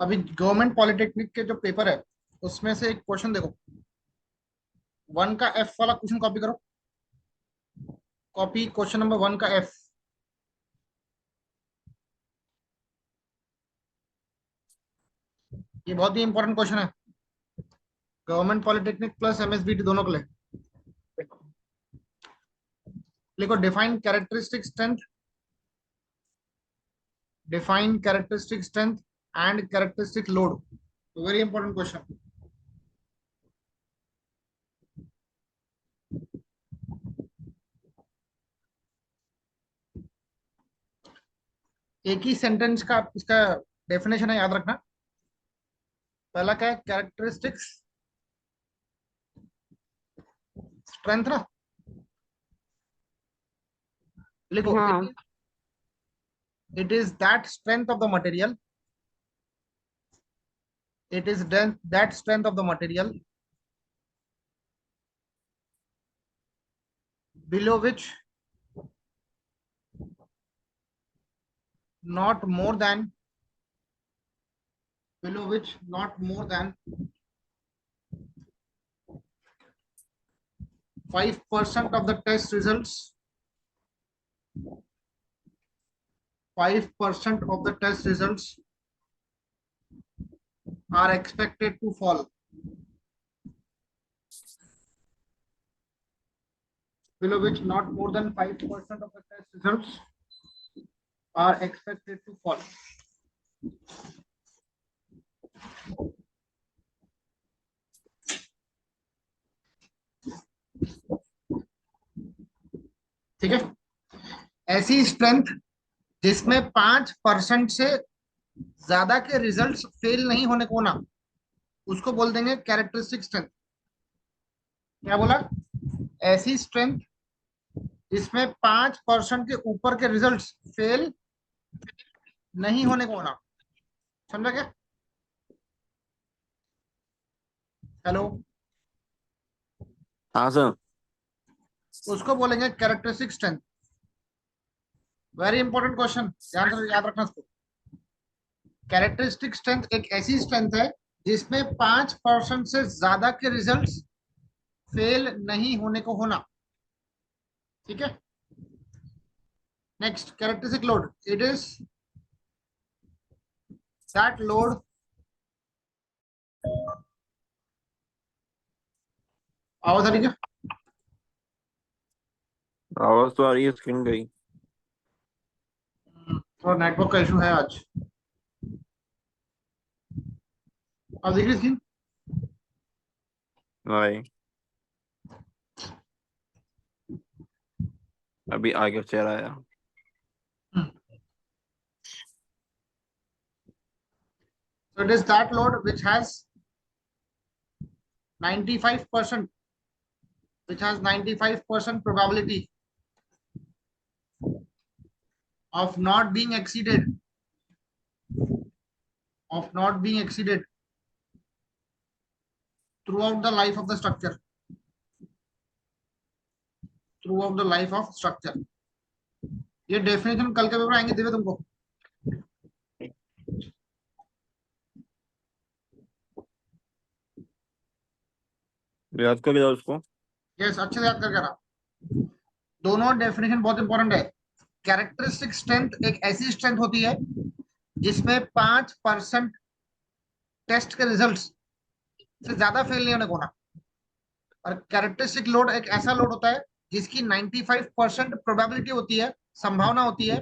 अभी government polytechnic के जो पेपर है उसमें से एक क्वेश्चन देखो, 1 का एफ वाला क्वेश्चन कॉपी करो। कॉपी क्वेश्चन नंबर 1 का एफ। ये बहुत ही इंपॉर्टेंट क्वेश्चन है, गवर्नमेंट पॉलिटेक्निक प्लस एमएसबीटी दोनों के लिए। लिखो define characteristic strength, define characteristic strength and characteristic load. Very important question. एक ही सेंटेंस का इसका डेफिनेशन है, याद रखना। पहला क्या है, कैरेक्टरिस्टिक्स स्ट्रेंथ ना, लिखो हाँ it is that strength of the material, it is that strength of the material below which not more than, below which not more than 5% of the test results, 5% of the test results are expected to fall, below which not more than 5% of the test results are expected to fall. ठीक है, ऐसी strength जिसमें 5% से ज्यादा के results fail नहीं होने को ना, उसको बोल देंगे कैरेक्टरिस्टिक स्ट्रेंथ। क्या बोला, ऐसी स्ट्रेंथ जिसमें 5% के ऊपर के रिजल्ट्स फेल नहीं होने को ना, समझा क्या? हेलो, हाँ सर। उसको बोलेंगे characteristic strength. Very important question, ध्यान से याद रखना इसको। कैरेक्टरिस्टिक स्ट्रेंथ एक ऐसी स्ट्रेंथ है जिसमें 5% से ज्यादा के रिजल्ट्स फेल नहीं होने को होना। ठीक है, next characteristic load, it is that load, आवाज आ रही है? आवाज तो आ रही है, स्क्रीन गई। थोड़ा नेटवर्क का इशू है आज। अब देख रही स्क्रीन? भाई अभी आगे चला आया। So it is that load which has 95%, which has 95% probability of not being exceeded, of not being exceeded throughout the life of the structure, throughout the life of structure. ये डेफिनेशन कल के paper आएंगे, दिव्य तुमको। याद कर लिया उसको। Yes, अच्छे से याद करके रहा। दोनों डेफिनेशन बहुत इंपॉर्टेंट है। कैरेक्टरिस्टिक स्ट्रेंथ एक ऐसी स्ट्रेंथ होती है जिसमें 5% टेस्ट के रिजल्ट्स से ज्यादा फेल नहीं होने को ना, और कैरेक्टरिस्टिक लोड एक ऐसा लोड होता है जिसकी 95% प्रोबेबिलिटी होती है, संभावना होती है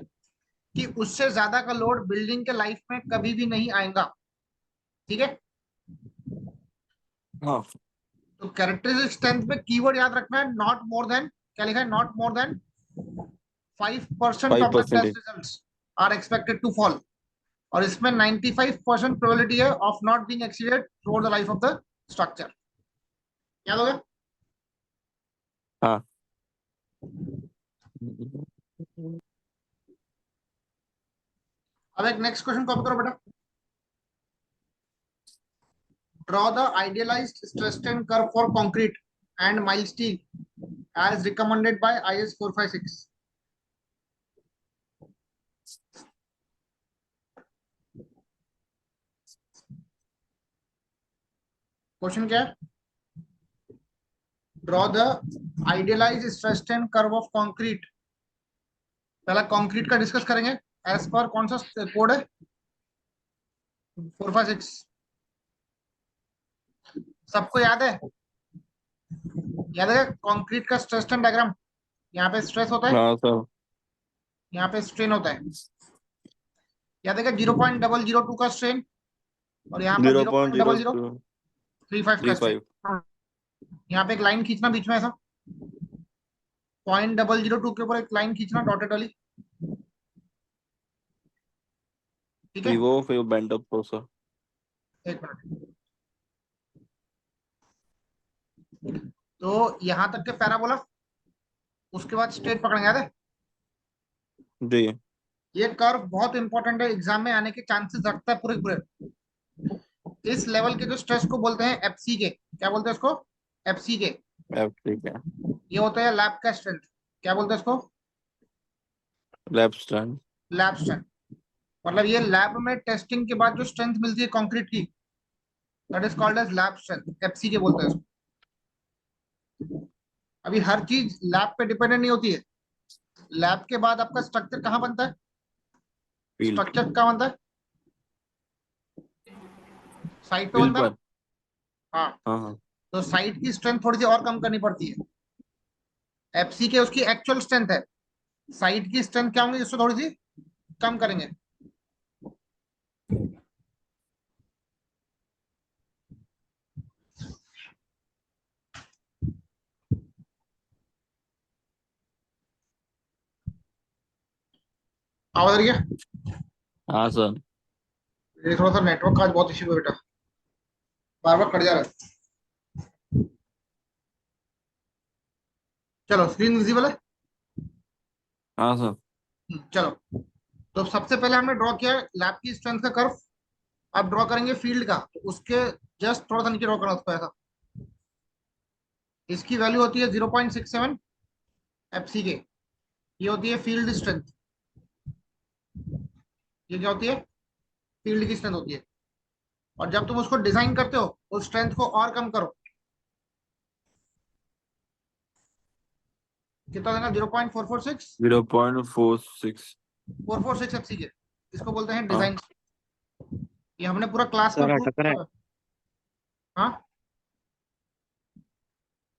कि उससे ज्यादा का लोड बिल्डिंग के लाइफ में कभी भी नहीं आएगा। ठीक है, हाँ तो कैरेक्टरिस्टिक स्ट्रेंथ में कीवर्ड याद रखना है, नॉट मोर देन, क्या लिखा है, not more than 5% of the 5%। Test results are expected to fall, और इसमें 95% प्रोबेबिलिटी है of not being exceeded through the life of the structure. याद हो गया? हाँ अब एक नेक्स्ट क्वेश्चन कॉपी करो बेटा। Draw the idealized stress strain curve for concrete and mild steel as recommended by IS 456. Question क्या है? Draw the idealise stress strain curve of concrete. पहला कंक्रीट का डिस्कस करेंगे एज पर कौन सा कोड है? 456। सबको याद है? याद है कंक्रीट का स्ट्रेस स्ट्रेन डायग्राम? यहाँ पे स्ट्रेस होता है, हाँ सर। यहाँ पे स्ट्रेन होता है। याद है 0.002 का स्ट्रेन और यहाँ पर zero zero point point zero double zero three five three का फाइव स्ट्रेन। यहाँ पे एक लाइन खींचना बीच में, ऐसा 0.002 के ऊपर एक लाइन खींचना डॉटेड वाली। ठीक है, पीवो फिर बैंड अप हो सर। एक मिनट। तो यहाँ तक के पैराबोला, उसके बाद स्ट्रेट पकड़ेंगे, याद है? जी। ये कर्व बहुत इंपॉर्टेंट है, एग्जाम में आने के चांसेस रखता है पूरे पूरे। इस लेवल के जो स्ट्रेस को बोलते हैं एफसी के, क्या बोलते हैं इसको? एफसी के। अब ठीक है। ये होता है लैब का स्ट्रेंथ, क्या बोलते हैं इसको? Lab stand. Lab strength. मतलब ये लैब में टेस्टिंग के बाद जो स्ट्रेंथ मिलती है कंक्रीट की, that is called as lab strength, FC के बोलते हैं इसको। अभी हर चीज लैब पे डिपेंडेंट नहीं होती है। लैब के बाद आपका स्ट्रक्चर कहाँ बनता है? फील्ड। स्ट्रक्चर कहाँ बनता है? साइट पे फील्ड बनता है ना? पर। हाँ। हाँ हाँ। तो साइट की स्ट्रेंथ थोड़ी सी और कम करनी पड़ती है। एफसी के उसकी एक्चुअल स्ट्रेंथ है, साइट की स्ट्रेंथ क्या होंगी, इससे थोड़ी सी कम करेंगे। आवाज आ रही है? हाँ सर। ये थोड़ा सा नेटवर्क का आज बहुत इश्यू है बेटा, बार बार कट जा रहा है। चलो, स्क्रीन विजिबल है? हाँ सर। चलो, तो सबसे पहले हमने ड्रॉ किया लैब की स्ट्रेंथ का कर्व। अब ड्रॉ करेंगे फील्ड का, तो उसके जस्ट थोड़ा सा नीचे ड्रॉ करना उसको ऐसा। इसकी वैल्यू होती है 0.67 एफसी के। ये होती है फील्ड स्ट्रेंथ। ये क्या होती है? फील्ड की स्ट्रेंथ होती है। और जब तुम उसको डिजाइन करते हो, उस स्ट्रेंथ को और कम करो। कितना देना? 0.446। 0.46। 446 एफसी के, इसको बोलते हैं हाँ डिजाइन। ये हमने पूरा क्लास में सर प्रूव अटक रहा किया है। है। हाँ,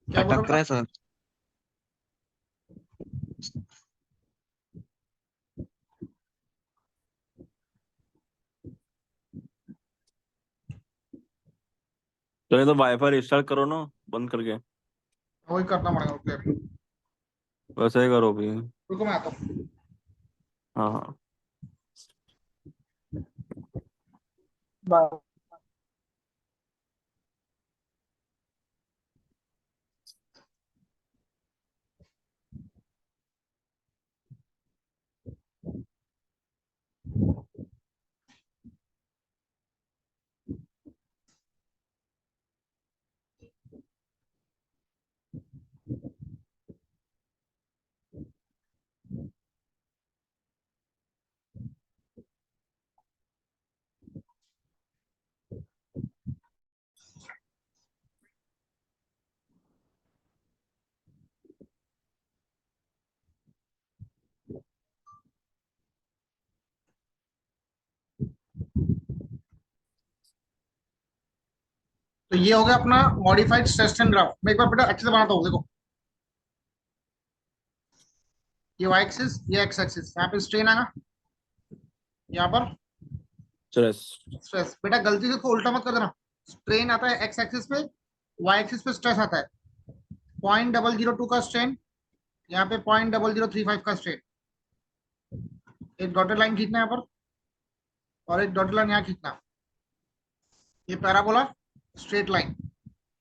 क्या बोल रहे हो अटक रहा बेटा? है सर। चलिए तो वाईफाई रिस्टार्ट करो ना, बंद करके। वही करना पड़ेगा, ओके। वैसे ही करो भी। रुको मैं आता हूँ। हाँ हाँ। तो ये हो गया अपना मॉडिफाइड स्ट्रेस स्ट्रेन ग्राफ। मैं एक बार बेटा अच्छे से बनाता हूँ, देखो। ये वाई एक्सिस, ये एक्स एक्सिस, यहाँ पे स्ट्रेन आएगा, यहाँ पर स्ट्रेस। स्ट्रेस। बेटा गलती से इसको उल्टा मत कर देना। स्ट्रेन आता है एक्स एक्सिस पे, वाई एक्सिस पे स्ट्रेस आता है। 0.002 का स्ट्रेन, यहाँ पे 0.0035 का स्ट्रेन। एक डॉटेड लाइन खींचना है यहाँ पर, और एक डॉटेड लाइन यहाँ खींचना। ये पैराबोला स्ट्रेट लाइन।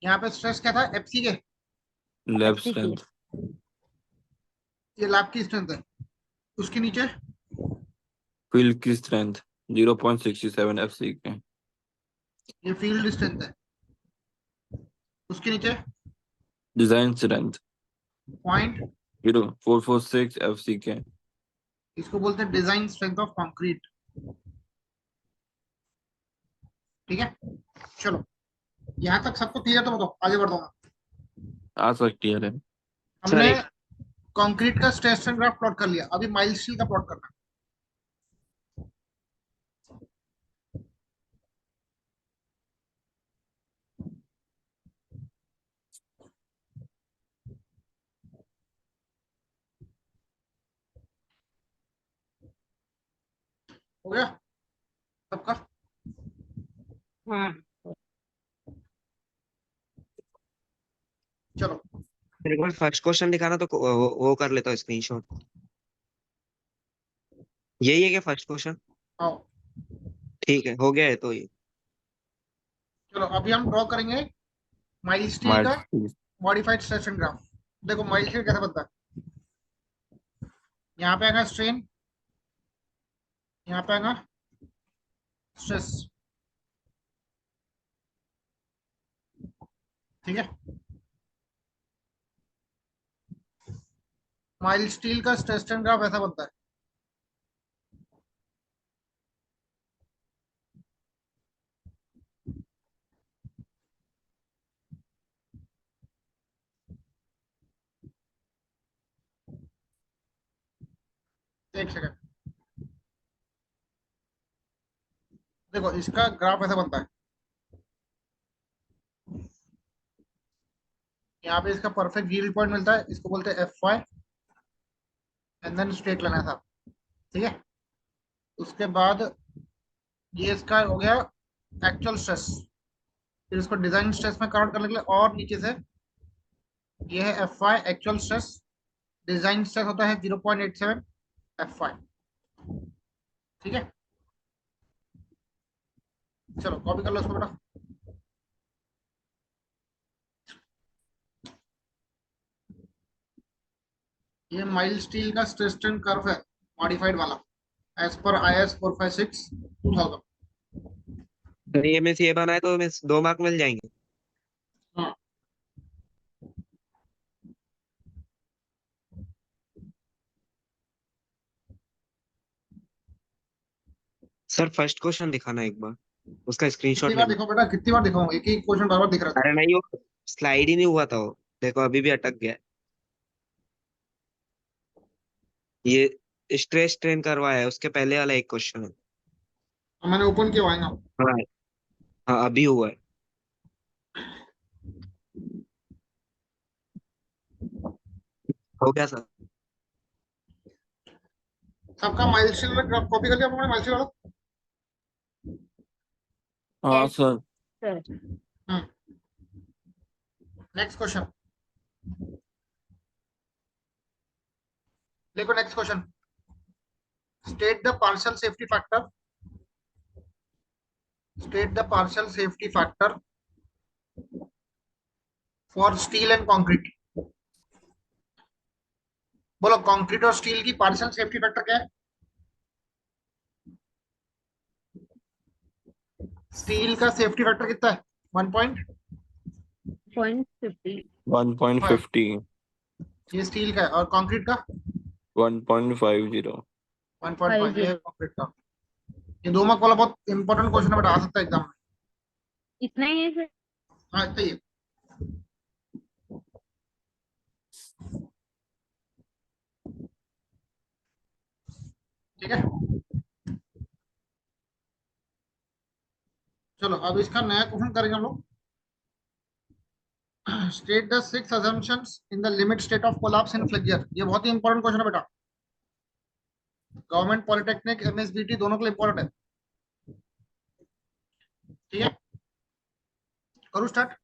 यहाँ पे स्ट्रेस क्या था? एफसी के। लैब एफसी की, स्ट्रेंथ। ये लैब की स्ट्रेंथ है। उसके नीचे फील्ड की स्ट्रेंथ 0.67 एफसी के। ये फील्ड स्ट्रेंथ है। उसके नीचे डिजाइन स्ट्रेंथ पॉइंट, 0.446 एफसी के। इसको बोलते हैं डिजाइन स्ट्रेंथ ऑफ कंक्रीट। ठीक है, चलो। यहाँ तक सबको क्लियर तो बताओ, आगे बढ़ता हूँ मैं। आ सकती है। सर हमने एक कंक्रीट का स्ट्रेस ग्राफ प्लॉट कर लिया, अभी माइल्ड स्टील का प्लॉट करना है। हो गया सबका? हाँ चलो मेरे को फर्स्ट क्वेश्चन दिखाना तो वो कर लेता हूँ स्क्रीनशॉट। यही है क्या फर्स्ट क्वेश्चन? आओ, ठीक है, हो गया है तो ये। चलो अभी हम ड्रॉ करेंगे माइल्ड स्टील का माइल्ड। Modified stress graph. देखो माइल्ड स्टील कैसे बनता है, यहाँ पे आएगा स्ट्रेन, यहाँ पे आएगा स्ट्रेस, ठीक है। माइल्ड स्टील का स्ट्रेस ग्राफ ऐसा बनता है। एक सेकंड, देखो इसका ग्राफ ऐसा बनता है। यहाँ पे इसका परफेक्ट यील्ड पॉइंट मिलता है, इसको बोलते हैं F Y, and then straight line ऐसा, ठीक है। उसके बाद ये इसका हो गया एक्चुअल स्ट्रेस, फिर इसको डिजाइन स्ट्रेस में कन्वर्ट करने के लिए और नीचे से ये है F Y actual stress, design stress होता है 0.87 एफ वाई, ठीक है। चलो कॉपी कर लो इसको बेटा। ये माइल्ड स्टील का स्ट्रेस स्ट्रेन कर्व है, मॉडिफाइड वाला, एज पर IS 456/2000। तो ये में से ये बनाए तो मैं 2 मार्क मिल जाएंगे। हाँ, सर फर्स्ट क्वेश्चन दिखाना एक बार, उसका कितनी स्क्रीनशॉट बार लेना। दिखाऊं बेटा, कितनी बार दिखाऊं, एक ही क्वेश्चन बार बार दिख रहा था। अरे नहीं, वो स्लाइड ही नहीं हुआ था वो। देखो अभी भी अटक गया है। ये स्ट्रेस स्ट्रेन करवा है, उसके पहले वाला एक क्वेश्चन है। मैंने ओपन किया हुआ है। हाँ हाँ, अभी हुआ है। हो गया सर। सबका माइल्ड स्टील कॉपी कर लिया आपने माइल्ड स्टील वाला? हाँ Yes, सर। sir. हम्म, नेक्स्ट क्वेश्चन देखो। Next question, state the partial safety factor, state the partial safety factor for steel and concrete. बोलो कंक्रीट और स्टील की पार्शियल सेफ्टी फैक्टर क्या है? स्टील का सेफ्टी फैक्टर कितना है? 1.5। 0.50. 1.50। ये स्टील का है, और कंक्रीट का 1.50। 1.5, ये है कंक्रीट का। ये 2 मार्क वाला बहुत इंपॉर्टेंट क्वेश्चन है बेटा, आ सकता है एग्जाम में। इतना ही है सर. हाँ इतना ही है। ठीक है, चलो अब इसका नया क्वेश्चन करेंगे हम लोग। State the 6 assumptions in the limit state of collapse in flexure. ये बहुत ही इंपॉर्टेंट क्वेश्चन है बेटा, गवर्नमेंट पॉलिटेक्निक MSBT दोनों के लिए इंपॉर्टेंट है, ठीक है। करूँ स्टार्ट?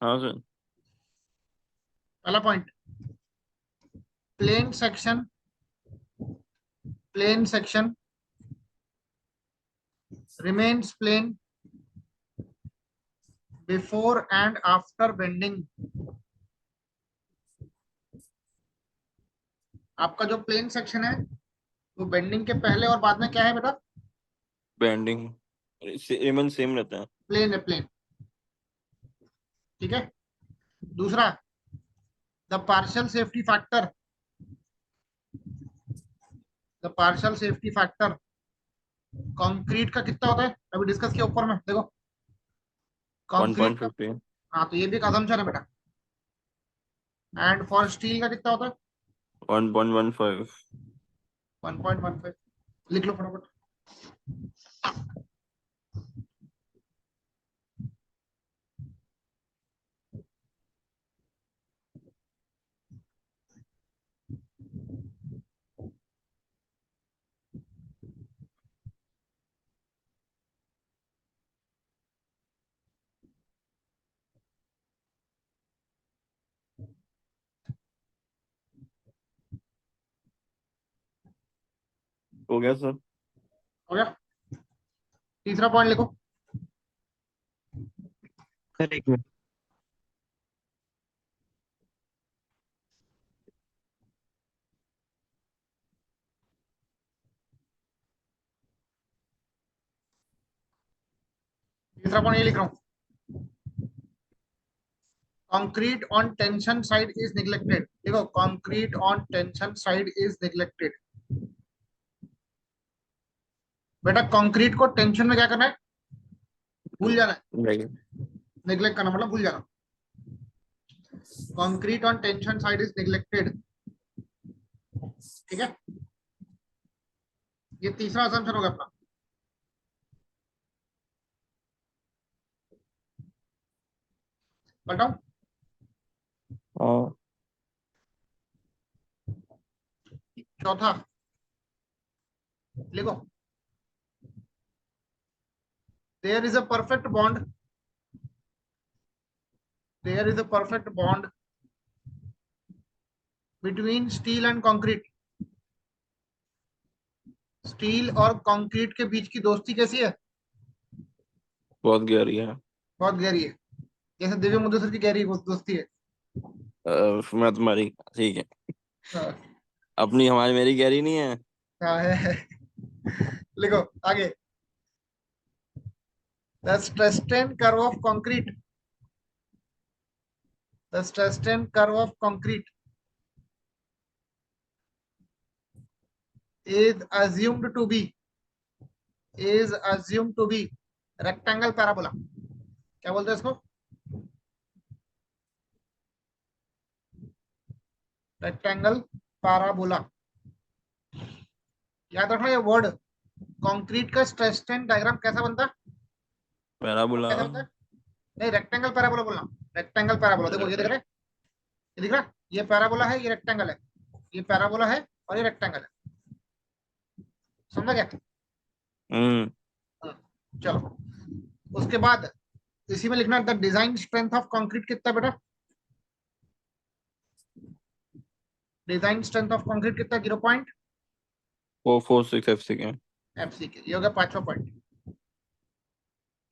हाँ सर। पहला point, plane section, plane section remains plane before and after bending। आपका जो प्लेन सेक्शन है वो बेंडिंग के पहले और बाद में क्या है बेटा? बेंडिंग रिमेन सेम रहता है। प्लेन है, प्लेन, ठीक है। दूसरा, the partial safety factor, the partial safety factor concrete का कितना होता है, अभी डिस्कस किया ऊपर में, देखो कंक्रीट का। 1.50 हाँ तो ये भी एक assumption है बेटा। एंड फॉर स्टील का कितना होता है? 1.15 1.15। लिख लो फटाफट। हो गया सर। हो गया। तीसरा पॉइंट लिखो। सर एक मिनट। तीसरा पॉइंट ये लिख रहा हूँ, concrete on tension side is neglected। देखो concrete on tension side is neglected। बेटा कंक्रीट को टेंशन में क्या करना है? भूल जाना है। नहीं, नेग्लेक्ट करना मतलब भूल जाना। Concrete on tension side is neglected. ठीक है, ये तीसरा असम्पशन होगा अपना। बताओ। हाँ चौथा लिखो, there is a perfect bond, there is a perfect bond between steel and concrete। Steel और कंक्रीट के बीच की दोस्ती कैसी है? बहुत गहरी है। बहुत गहरी है, जैसे दिव्य मुद्रेश्वर की गहरी दोस्ती है। मैं तुम्हारी ठीक है, हाँ, अपनी हमारी मेरी गहरी नहीं है। हाँ है। लिखो आगे, the stress strain curve of concrete, the stress strain curve of concrete is assumed to be, is assumed to be rectangle parabola। क्या बोलते हैं इसको? Rectangle parabola. याद रखना ये वर्ड। कंक्रीट का स्ट्रेस स्ट्रेन डायग्राम कैसा बनता है? वो पैराबोला। कैसा बनता है? नहीं, रेक्टेंगल पैराबोला बोलना। रेक्टेंगल पैराबोला, देखो ये दिख रहा है, ये दिख रहा है, ये पैराबोला है, ये रेक्टेंगल है, ये पैराबोला है और ये रेक्टेंगल है। समझ गया? हम्म। हाँ, चलो उसके बाद इसी में लिखना the design strength of concrete कितना बेटा? डिजाइन स्ट्रेंथ ऑफ कंक्रीट कितना? 0. 446 FCK। एफसी के। ये हो गया पांचवा पॉइंट।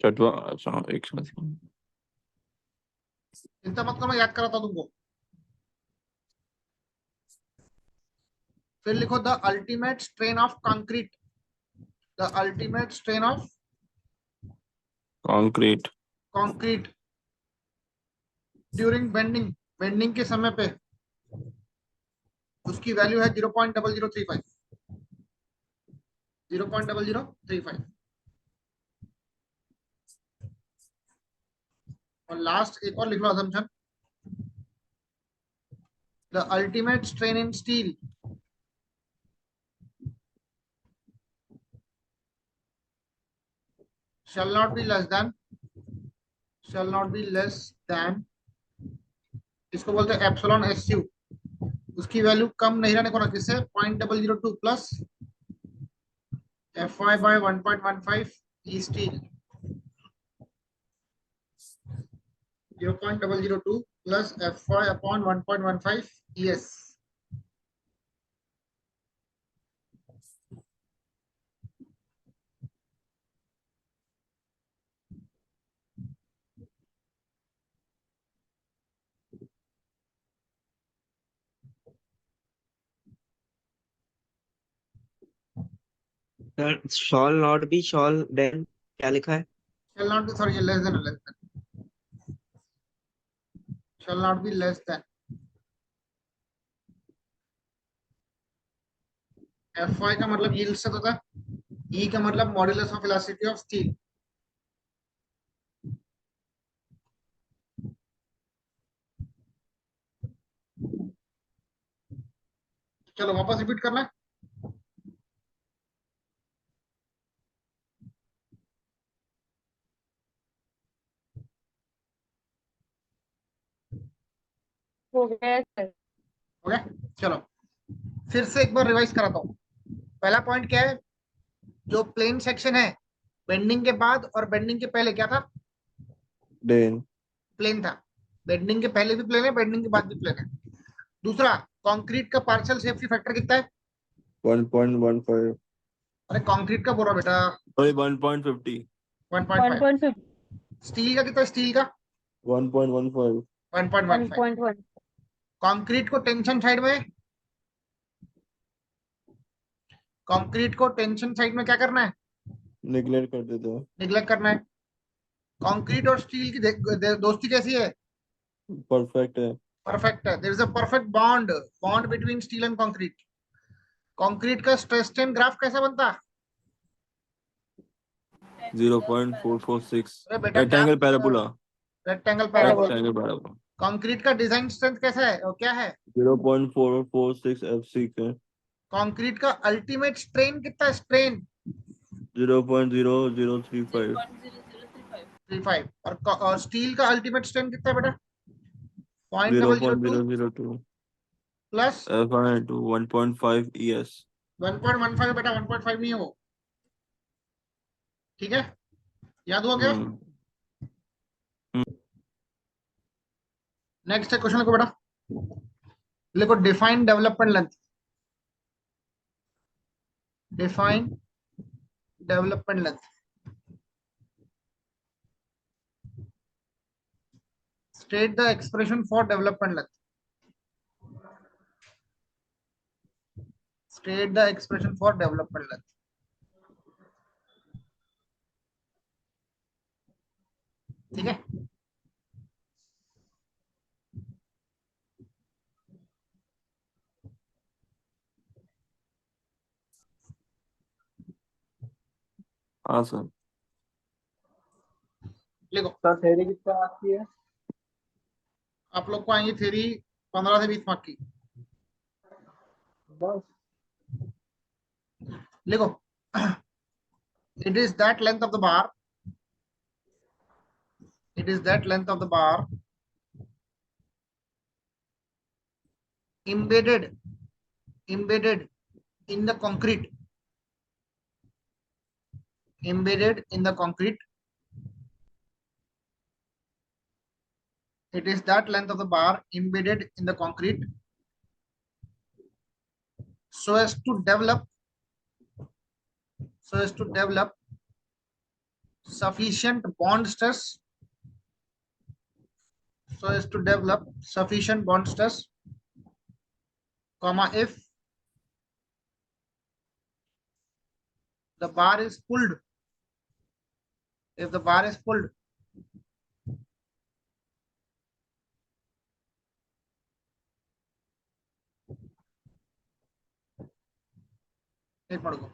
छठवा, अच्छा एक साथ। चिंता मत करो, मैं याद कराता हूं तुमको। फिर लिखो the ultimate strain of concrete, the ultimate strain of concrete. Concrete during bending, bending के समय पे उसकी वैल्यू है 0.0035, 0.0035। और लास्ट एक और लिख लो assumption, the ultimate strain in steel shall not be less than, shall not be less than, इसको बोलते हैं एप्सिलॉन एसयू। उसकी वैल्यू कम नहीं रहने को ना, किससे? 0.002 plus F Y by 1.15 E steel. 0.002 plus F Y upon 1.15 E S. Sir shall not be shall then क्या लिखा है? shall not be, sorry, ये less than, less than, shall not be less than F Y का मतलब yield से होता है, E का मतलब modulus of elasticity of steel. चलो वापस रिपीट करना है। हो गया सर। ओके चलो फिर से एक बार रिवाइज कराता हूँ। पहला पॉइंट क्या है, जो प्लेन सेक्शन है बेंडिंग के बाद और बेंडिंग के पहले क्या था, प्लेन। प्लेन था। बेंडिंग के पहले भी प्लेन है, बेंडिंग के बाद भी प्लेन है। दूसरा, कंक्रीट का पार्शियल सेफ्टी फैक्टर कितना है? 1.15। अरे कंक्रीट का बोल रहा बेटा, सॉरी 1.50। 1.5 1.5। स्टील का कितना है? स्टील का 1.15। 1.15। 1.1 कंक्रीट को टेंशन साइड में, कंक्रीट को टेंशन साइड में क्या करना है? निगलेक्ट कर देते हैं। निगलेक्ट करना है। कंक्रीट और स्टील की दोस्ती कैसी है? परफेक्ट है। परफेक्ट है। There is a perfect bond, bond between steel and concrete. Concrete का स्ट्रेस स्ट्रेन ग्राफ कैसा बनता? 0.446। अरे बेटा क्या, rectangle parabola. Rectangle parabola. Parabola. Rectangle parabola. Concrete का डिजाइन स्ट्रेंथ कैसा है और क्या है? 0.446 FC के। कंक्रीट का अल्टीमेट स्ट्रेन कितना है? स्ट्रेन 0.0035। 35। और स्टील का अल्टीमेट स्ट्रेन कितना है बेटा? 0.002 0.002 प्लस FI into 1.5 ES। 1.15 बेटा, 1.5 नहीं है वो। ठीक है, याद हुआ क्या? हम्म। नेक्स्ट है क्वेश्चन को बेटा, देखो define development length. Define development length. State the expression for development length. State the expression for development length. ठीक है, हाँ सर। लिखो। सर थ्योरी कितना आती है? आप लोग को आएंगी थ्योरी 15 से 20 मार्क की। बस लिखो, it is that length of the bar, it is that length of the bar embedded in the concrete, embedded in the concrete. It is that length of the bar embedded in the concrete so as to develop, so as to develop sufficient bond stress, so as to develop sufficient bond stress, comma, if the bar is pulled, if the bar is pulled, एक minute को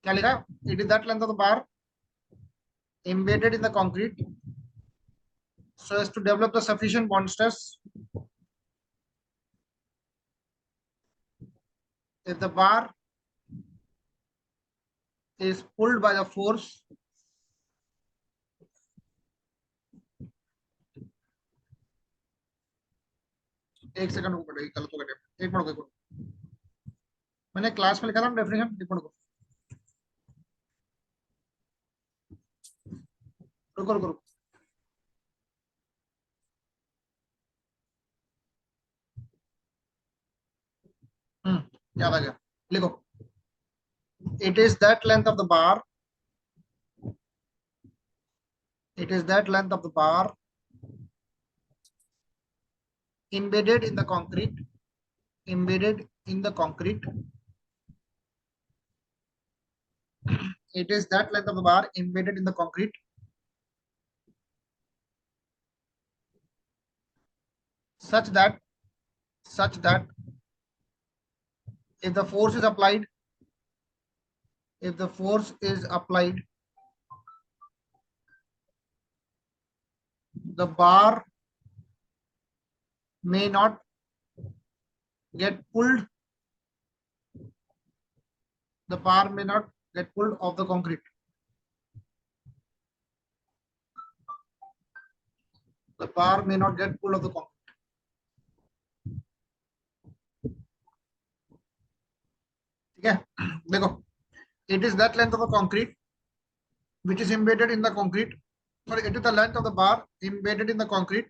क्या लिखा? It is that length of the bar embedded in the concrete so as to develop the sufficient bond stress if the bar is pulled by the force, एक second रुको बेटा, ये गलत हो गया। एक मिनट रुको, मैंने क्लास में लिखा था डेफिनेशन, एक मिनट रुको, रुको रुको रुको। याद आ गया। लिखो, it is that length of the bar, it is that length of the bar embedded in the concrete, embedded in the concrete, it is that length of the bar embedded in the concrete such that if the force is applied, the bar may not get pulled, off the concrete. The bar may not get pulled off the concrete. ठीक है, देखो, it is that length of the concrete which is embedded in the concrete. Sorry, it is the length of the bar embedded in the concrete,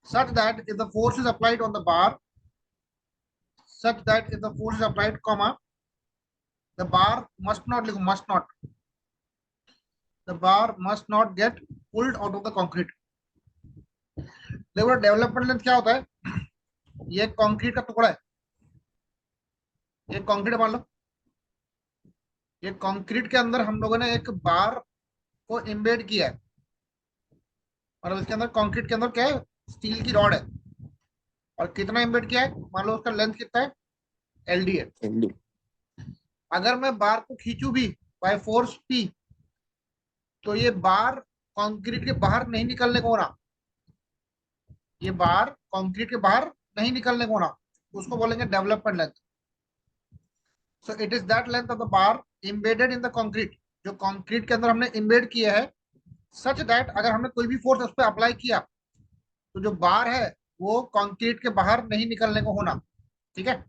such that if the force is applied on the bar, comma, the bar must not get pulled out of the concrete. देखो development length क्या होता है, ये concrete का टुकड़ा है, ये concrete मान लो, ये कंक्रीट के अंदर हम लोगों ने एक बार को एम्बेड किया है, और इसके अंदर कंक्रीट के अंदर क्या है, स्टील की रॉड है, और कितना एम्बेड किया है, मान लो उसका लेंथ कितना है, एलडी है। अगर मैं बार को खींचू भी बाय फोर्स पी, तो ये बार कंक्रीट के बाहर नहीं निकलने को होना, ये बार कंक्रीट के बाहर नहीं निकलने को होना, उसको बोलेंगे development length. So it is that length of the bar embedded in the concrete, जो कंक्रीट के अंदर हमने एम्बेड किया है, सच दैट अगर हमने कोई भी फोर्स उस पर अप्लाई किया, तो जो बार है वो कंक्रीट के बाहर नहीं निकलने को होना। ठीक है,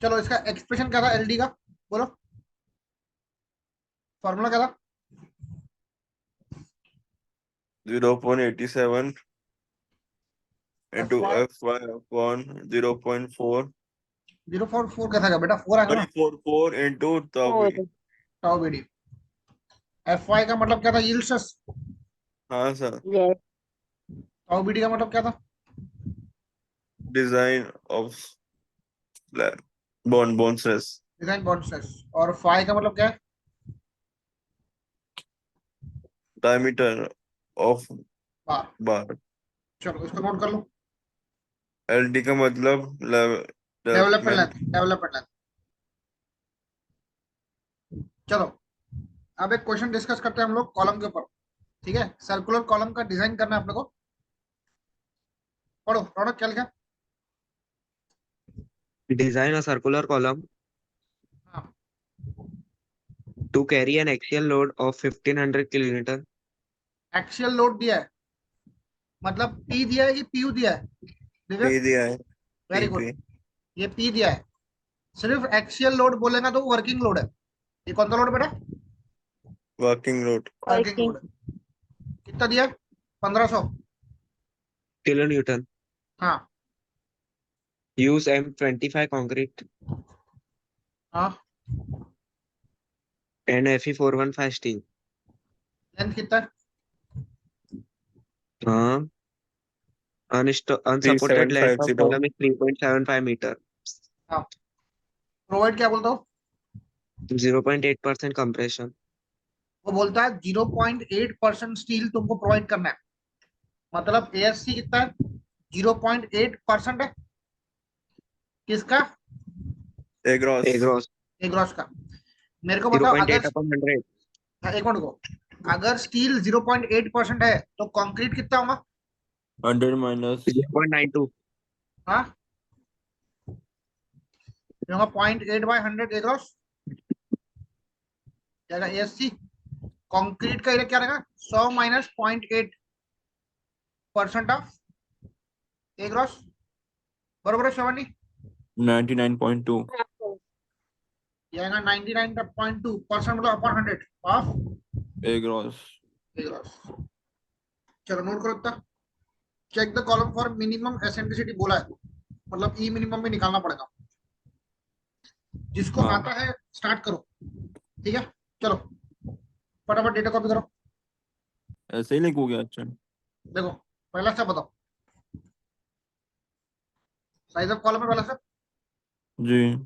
चलो इसका एक्सप्रेशन क्या था एलडी का, बोलो फॉर्मूला क्या था? 0.87 into Fy upon 0.4. 0.4 कैसा का बेटा, 4 आएगा ना, 4 into tau b. Tau BD. Fy का मतलब क्या था, यील्ड स्ट्रेस। हाँ सर, Yes. टाउ बीडी का मतलब क्या था? Design of bond stress. Design bond stress. और फाई का मतलब क्या है? Diameter of bar. बार। चलो इसको नोट कर लो, एलडी का मतलब डेवलपमेंट लेंथ। चलो अब एक क्वेश्चन डिस्कस करते हैं हम लोग कॉलम के ऊपर। ठीक है, सर्कुलर कॉलम का डिजाइन करना है अपने को। पढ़ो रौनक, क्या लिखा? Design a circular column हाँ, to carry an axial load of 1500 kilonewton. Axial load दिया है, मतलब पी दिया है कि पीयू दिया है? पी दिया है। वेरी गुड, ये पी दिया है। सिर्फ एक्सियल लोड बोलेगा तो वर्किंग लोड है। ये कौन सा लोड बेटा? Working load. Working load. कितना दिया? 1500 kilonewton. हाँ Use M25 concrete हाँ। and Fe415 steel. लेंथ कितना है? Unsupported length of 3750. column is 3.75 meter. हाँ, प्रोवाइड क्या बोलता हो? 0.8% compression. वो बोलता है 0.8% स्टील तुमको प्रोवाइड करना है, मतलब एएससी कितना है? 0.8% है। किसका? एग्रॉस। एग्रॉस का। मेरे को बताओ, 0.8 अगर upon 100. एक मिनट को, अगर स्टील 0.8% है तो कंक्रीट कितना होगा? 100 minus 0.92. हाँ, 0.8/100 एग्रॉस जाएगा एएससी। कंक्रीट का एरिया क्या रहेगा? 100 माइनस 0.8% ऑफ एग्रॉस, बरोबर है श्रवणी? 99.2. ये आएगा 99.2% मतलब अपॉन 100 ऑफ Egross. एग्रॉस। चलो नोट करो इतना। Check the column for minimum eccentricity बोला है, मतलब ई मिनिमम भी निकालना पड़ेगा। जिसको हाँ। आता है स्टार्ट करो। ठीक है, चलो फटाफट डेटा कॉपी करो। ऐसे ही लिखोगे? अच्छा, देखो पहला स्टेप बताओ, साइज ऑफ कॉलम में पहला स्टेप, जी।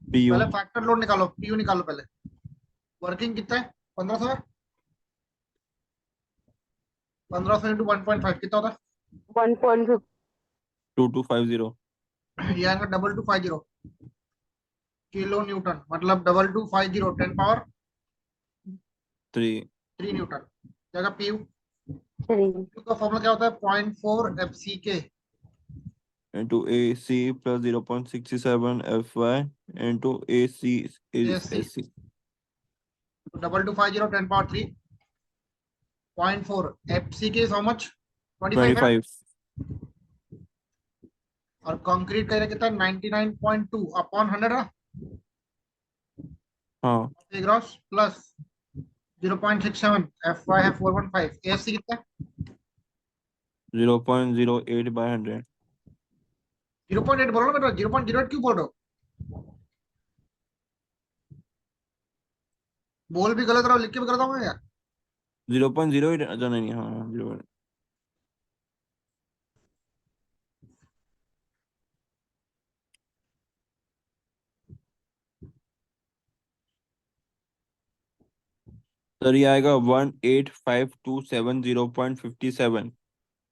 पीयू पहले फैक्टर लोड निकालो, पीयू निकालो पहले। वर्किंग कितना है? 1500 है। 1500 इंटू 1.5 कितना होता है? 1.5. 2250. ये आएगा 2250 किलो न्यूटन, मतलब 2250 10 पावर 3 3 न्यूटन। क्या पीयू थ्री का फॉर्मूला क्या होता है? 0.4 एफ सी के into AC plus 0.67 FY into AC is AC। AC. 2250 10 power 3 0.4 F C K is how much? 25 है। 25. और कंक्रीट का कितना? 99.2 अपॉन 100 है। हाँ, ग्रॉस प्लस 0.67 एफ वाई है 415। एएफसी कितना है? 0.08 by 100. 0.8 बोलो ना बेटा, 0.08 क्यों बोल रहे हो? बोल भी गलत रहा हो, लिख के भी गलत होगा यार। 0.08, अच्छा नहीं, हाँ 0. सर ये आएगा 18527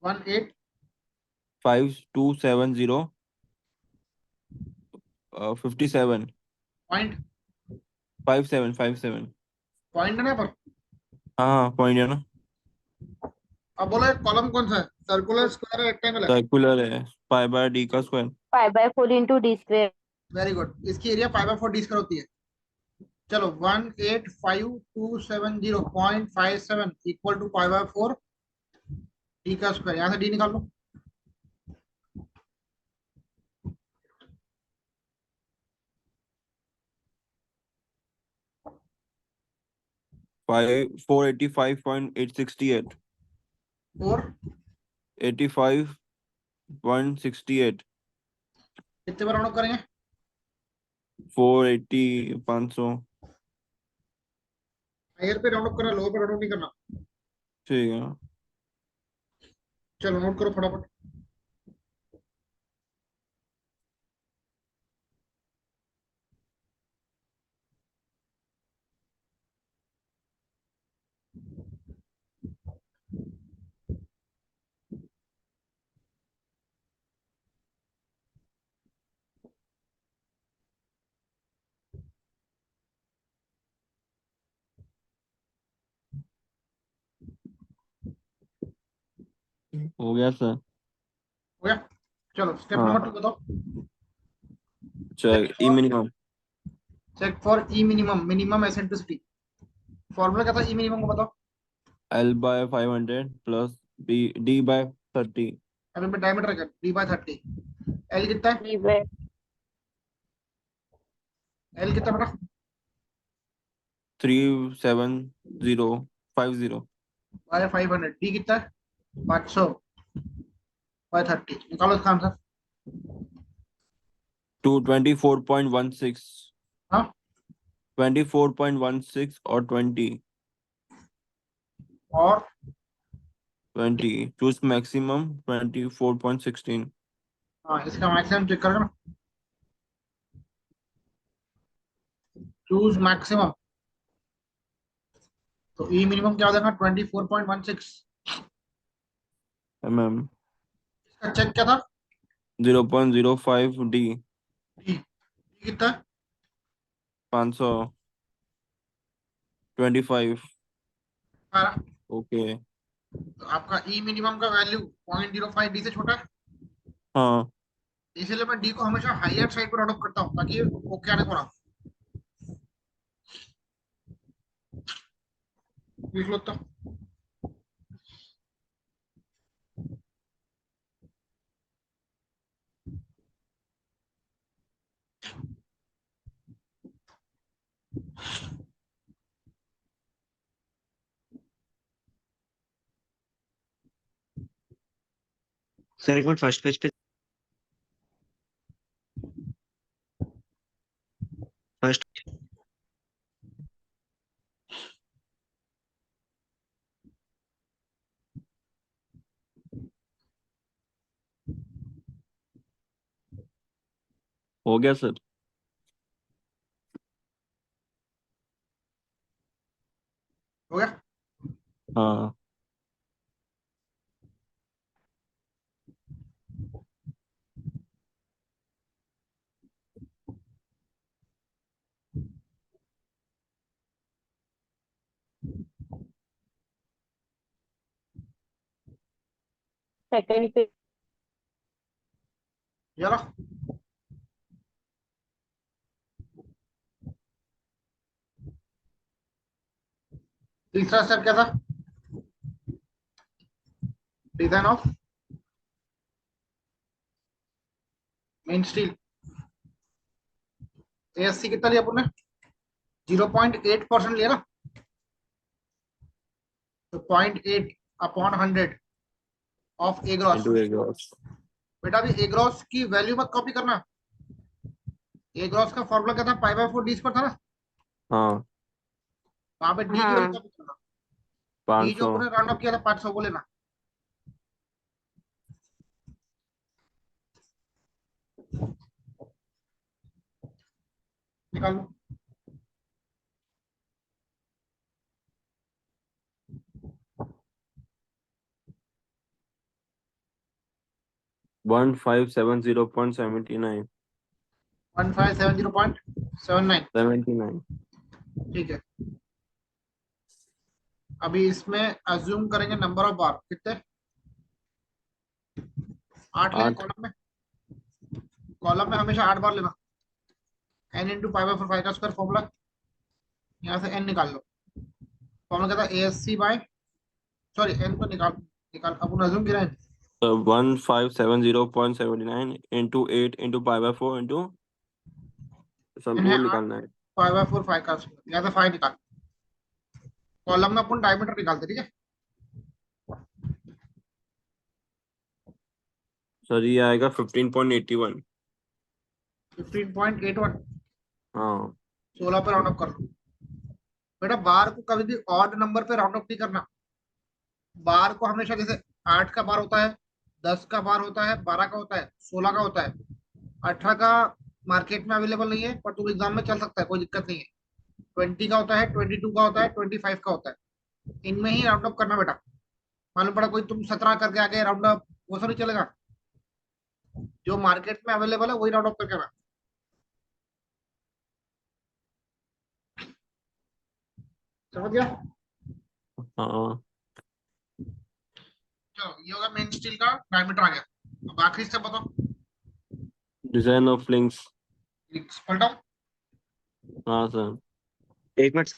18 5270 57 पॉइंट 57. पॉइंट है पर। हाँ पॉइंट है ना, अब बोलो एक कॉलम कौन सा है? सर्कुलर, स्क्वायर, रेक्टेंगल है? सर्कुलर है, पाई बाय डी का square. 5/4 into D square. Very good. इसकी एरिया 5/4 डी स्क्वायर होती है। चलो 185,270.57 इक्वल टू 5/4 डी का स्क्वायर। यहाँ से डी निकाल लो। 485.868. और 85.68. कितने बार राउंड करेंगे? 480, 500. हायर पे राउंड अप करना, लोअर पे राउंड अप नहीं करना। ठीक है. चलो नोट करो फटाफट। हो गया सर. हो गया? चलो स्टेप हाँ, नंबर 2 बताओ। चल e minimum. Check for e minimum, minimum eccentricity. Formula क्या था ई मिनिमम का बताओ? L by 500 plus D by 30. अभी मैं डायमीटर कर D/30। एल कितना है? डी बाय एल कितना बेटा? 37050. बाय 500। डी कितना है? 500/30। निकालो इसका आंसर। 224.16. हाँ 24.16 और 20. और 20. Choose maximum 24.16. हाँ, इसका मैक्सिमम चेक करो ना। Choose maximum. तो ई मिनिमम क्या हो जाएगा? 24.16। mm. इसका चेक क्या था? 0.05 D. डी कितना है? 525. 12। ओके. तो आपका ई मिनिमम का वैल्यू 0.05 डी से छोटा है। हाँ, इसीलिए मैं डी को हमेशा हायर साइड पर अडॉप्ट करता हूँ, ताकि ओके आने को ना। लिख लो तो। सर एक मिनट, फर्स्ट पेज पे, फर्स्ट। हो गया सर. हो गया? हाँ. second page. चलो तीसरा स्टेप क्या था? Design of main steel. ASC कितना लिया आपने? 0.8% लिया ना, तो 0.8 upon 100 of A gross. into a gross. बेटा अभी ए ग्रॉस की वैल्यू मत कॉपी करना। ए ग्रॉस का फॉर्मूला क्या था? पाई बाय 4 डी स्क्वायर था ना, हाँ वहां पे डी की वैल्यू हाँ कॉपी करना। डी जो 500 अपने राउंड अप किया था 500 को लेना। निकाल लो। 1570.79 1570.79। 79 ठीक है, अभी इसमें अज्यूम करेंगे नंबर ऑफ बार कितने? 8 लेंगे 8 कॉलम में हमेशा 8 बार लेना। n into pi by 4 five का स्क्वायर फॉर्मूला, यहाँ से n निकाल लो। फॉर्मूला क्या था? ASC बाय, सॉरी n तो निकाल निकाल अपन अज्यूम किया है। 1570.79 into 8 into pi by 4 into सब n वो है 8 निकालना है। पाई बाय 4 फाइव का स्क्वायर, यहाँ से 5 निकाल। कॉलम में अपन डायमीटर निकालते, ठीक है। सर ये आएगा 15.81। 15.81, हाँ 16 पे राउंड अप कर लो। बेटा बार को कभी भी ऑड नंबर पे राउंड अप नहीं करना। बार को हमेशा, जैसे 8 का बार होता है, 10 का बार होता है, 12 का होता है, 16 का होता है, 18 का मार्केट में अवेलेबल नहीं है पर तुम एग्जाम में चल सकता है, कोई दिक्कत नहीं है। 20 का होता है, 22 का होता है, 25 का होता है। इनमें ही राउंड अप करना बेटा। मालूम पड़ा कोई तुम 17 करके आ गए राउंड अप, वो सब नहीं चलेगा। जो मार्केट में अवेलेबल है वही राउंड अप करके आना। समझ गया? हाँ चलो ये होगा मेन स्टील का डायमीटर आ गया। अब आखिरी स्टेप बताओ। Design of links. पलटाओ। हाँ सर एक मिनट।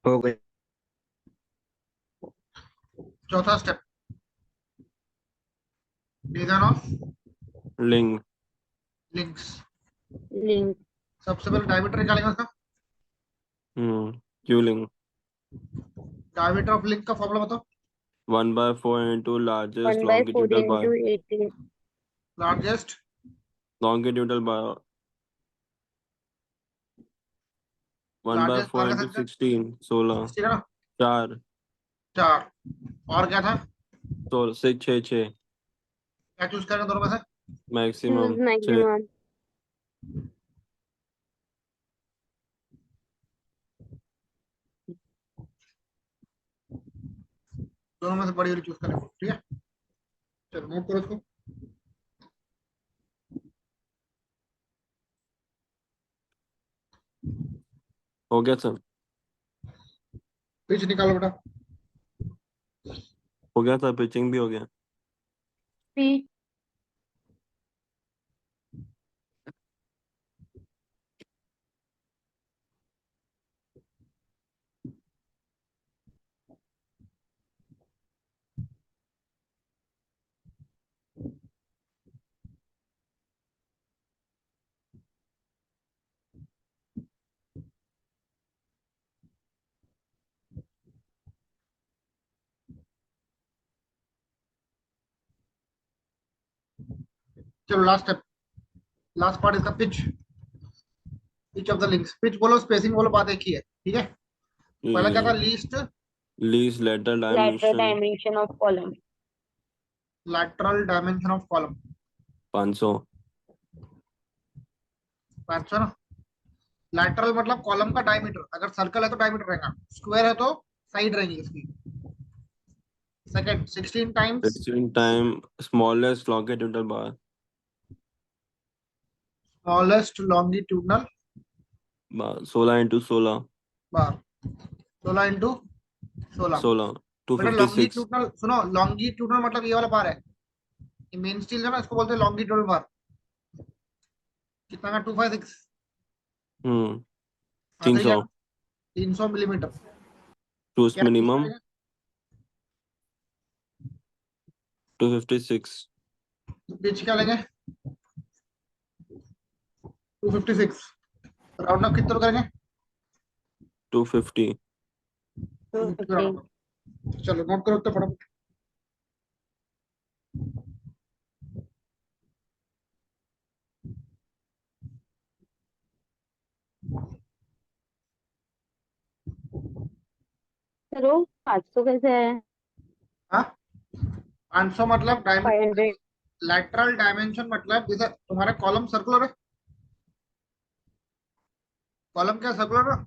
हो गए। चौथा step, design of link links. link सबसे पहले डायमीटर निकालेंगे उसका। क्यू लिंक डायमीटर ऑफ लिंक का फॉर्मूला बताओ। 1/4 into largest 1/4 longitudinal bar into 18 largest longitudinal bar 1/4 लगा into सकते हैं 16 16 ठीक है ना। 4 4 और क्या था? 16 6 6 6 क्या चूज करेंगे दोनों में से? मैक्सिमम choose 6 maximum दोनों में से बड़ी वाली चूज करेंगे, ठीक है। चलो नोट करो इसको। हो गया सर पिच निकालो बेटा। हो गया सर पिचिंग भी हो गया speed चलो लास्ट स्टेप, लास्ट पार्ट इसका pitch. Pitch of the links. Pitch बोलो, स्पेसिंग बोलो, बात एक ही है, ठीक है। पहला क्या था? Least least lateral lateral dimension dimension of column lateral dimension of column 500 500 ना। लैटरल मतलब कॉलम का डायमीटर, अगर सर्कल है तो डायमीटर रहेगा, स्क्वायर है तो साइड रहेंगी इसकी। Second 16 times 16 time smallest longitudinal bar smallest longitudinal 16 × 16 बार 16 × 16। 16 बेटा 256 लॉन्गिट्यूडनल सुनो, लॉन्गिट्यूडनल मतलब ये वाला बार है, ये मेन स्टील है ना, इसको बोलते हैं लॉन्गिट्यूडनल बार। कितना का 256 आखिरी क्या 300 300 मिलीमीटर। टूस क्या मिनिमम 256 पिच क्या लेंगे 256, राउंड अप कितना करेंगे 250 250 250 राउंड अप। चलो नोट करो तो फटाफट। करो 500 कैसे है? हाँ 500 मतलब 500 लैटरल डायमेंशन मतलब जैसे तुम्हारा कॉलम सर्कुलर है, कॉलम क्या सर्कुलर है,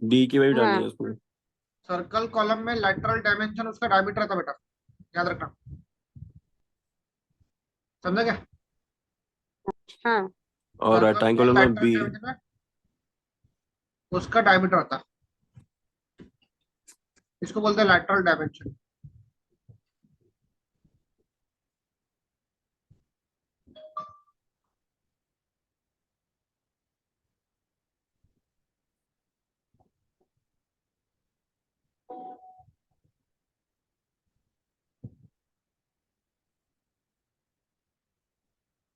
डी की वैल्यू डालनी हाँ है उसमें। सर्कल कॉलम में लैटरल डायमेंशन उसका डायमीटर था बेटा, याद रखना, समझा क्या। हाँ और सर्कल में रेक्टेंगुलर में लैटरल बी। डायमेंशन है, उसका डायमीटर होता है, इसको बोलते हैं लैटरल डायमेंशन।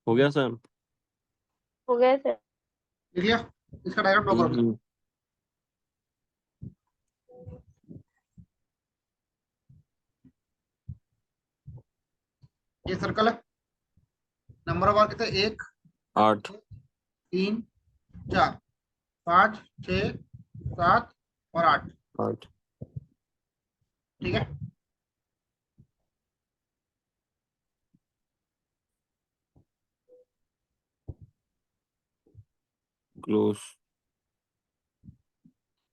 हो गया सर। हो गया सर। लिख लिया, इसका डायग्राम ड्रॉ करो। हम्म, ये सर्कल है, नंबर ऑफ बार कितने, 1 8 3 4 5 6 7 और 8। 8 ठीक है, क्लोज।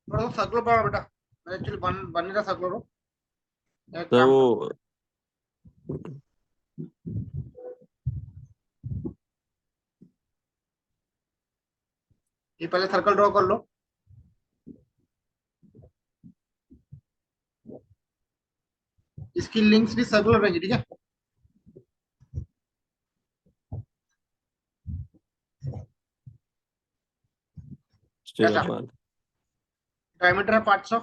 थोड़ा सा सर्कुलर बना बेटा, एक्चुअली बन नहीं रहा सर्कुलर हो, एक सर काम वो करो, ये पहले सर्कल ड्रॉ कर लो, इसकी लिंक्स भी सर्कुलर रहेंगी, ठीक है। स्टेरा ऐसा पार डायमीटर है 500,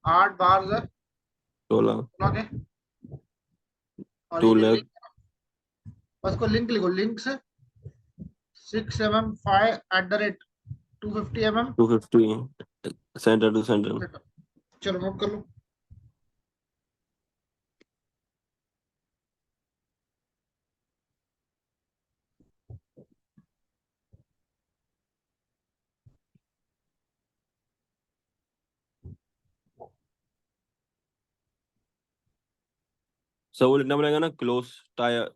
8 बार है 16 के, और 2 ये जो लेफ्ट लिंक, बस को लिंक लिखो, लिंक से 6 mm 5 @ 250 mm। 250 centre to centre. चलो नोट कर लो। सर वो लिखना पड़ेगा ना क्लोज टायर।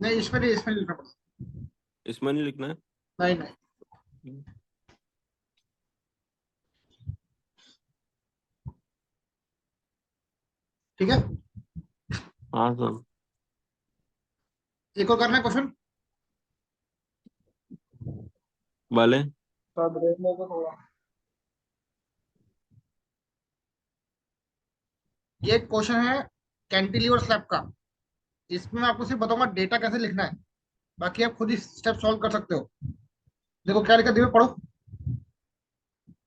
नहीं इसमें नहीं, इसमें लिखना पड़ेगा, इसमें नहीं लिखना है। नहीं नहीं। ठीक है, हाँ सर। एक और करना है क्वेश्चन। वाले ये क्वेश्चन है कैंटिलीवर स्लैब का, इसमें मैं आपको सिर्फ बताऊंगा डेटा कैसे लिखना है, बाकी आप खुद ही स्टेप सॉल्व कर सकते हो। देखो क्या लिखा दिया, पढ़ो।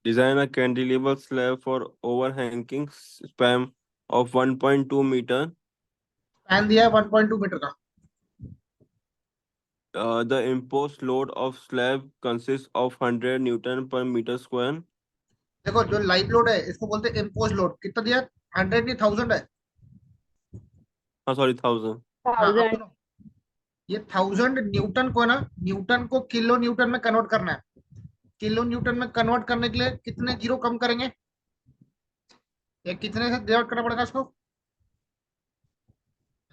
Design a cantilever slab for overhanging span of 1.2 metre. Span दिया है 1.2 मीटर का। The imposed load of slab consists of 100 Newton per meter square. देखो जो लाइव लोड है इसको बोलते हैं इम्पोज लोड, कितना दिया है, 100 नहीं 1000 है। हाँ सॉरी 1000। हाँ अब 1000 सुनो, ये 1000 न्यूटन को ना, न्यूटन को किलो न्यूटन में कन्वर्ट करना है। किलो न्यूटन में कन्वर्ट करने के लिए कितने जीरो कम करेंगे, या कितने से डिवाइड करना पड़ेगा इसको,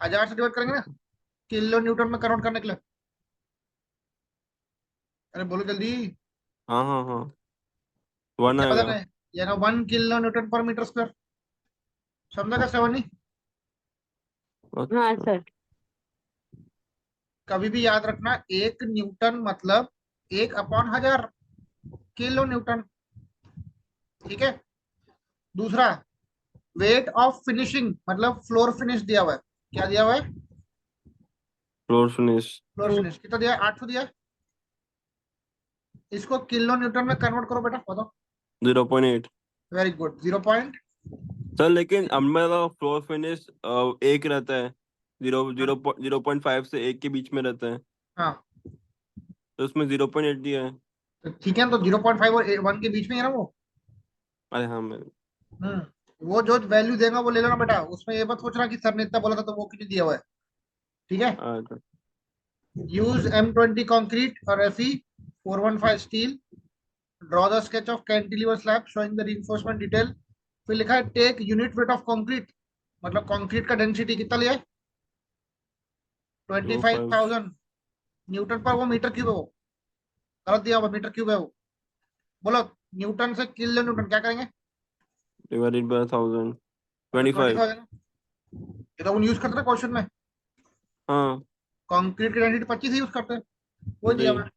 1000 से डिवाइड करेंगे ना किलो न्यूटन में कन्वर्ट करने के लिए। अरे बोलो जल्दी, हाँ हाँ हाँ 1 क्या आएगा। बताना है, ये ना 1 किलो न्यूटन पर मीटर स्क्वायर, समझा क्या 7 नहीं। हाँ सर। कभी भी याद रखना, 1 न्यूटन मतलब 1/1000 किलो न्यूटन। ठीक है। दूसरा, वेट ऑफ फिनिशिंग मतलब फ्लोर फिनिश दिया हुआ है। क्या दिया हुआ है? फ्लोर फिनिश फ्लोर फिनिश कितना दिया है? 800 दिया है। इसको किलो न्यूटन में कन्वर्ट करो बेटा, बताओ। 0.8। Very good, 0 point. सर लेकिन अब मेरा फ्लोर फिनिश एक रहता है, जीरो हाँ जीरो 0.5 से 1 के बीच में रहता है, हाँ, तो उसमें 0.8 दिया है। तो ठीक है, तो 0.5 और 1 के बीच में ही है ना वो। अरे हाँ मैं वो जो वैल्यू देगा वो ले लेना बेटा, उसमें ये मत सोचना कि सर ने इतना बोला था तो वो क्यों दिया हुआ है। ठीक है। अच्छा। यूज M20 कंक्रीट और Fe 415 steel, draw the sketch of cantilever slab showing the reinforcement detail. फिर लिखा है take unit weight of concrete, मतलब कंक्रीट का डेंसिटी कितना लिया है? 05 25,000 न्यूटन पर वो मीटर क्यूब है वो। गलत दिया हुआ, मीटर क्यूब है वो। बोलो, न्यूटन से किलो न्यूटन क्या करेंगे? डिवाइडेड बाय 1000, तो 25। 25,000। ये तो यूज करते ना क्वेश्चन में, हाँ कंक्रीट की डेंसिटी 25 यूज करते हैं, वो दिया जी। हुआ है।